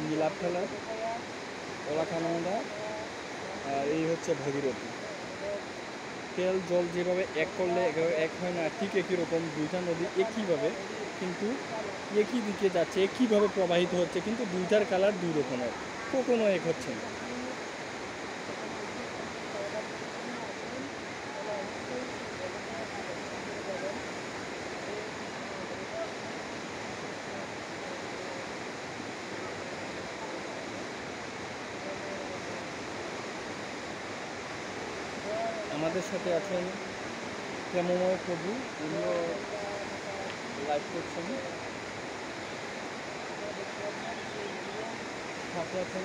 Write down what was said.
নীলাভ খেলার ওলাকানন্দা, আর এই হচ্ছে ভাগীরথী। তেল জল যেভাবে এক করলে এক হয় না, ঠিক একই রকম দুইটা নদী একইভাবে কিন্তু একই দিকে যাচ্ছে, একইভাবে প্রবাহিত হচ্ছে, কিন্তু দুইটার কালার দুই রকমের, কখনো এক হচ্ছে না। আমাদের সাথে আছেন প্রেমময় প্রভু, উনিও লাইভ করছেন। সাথে আছেন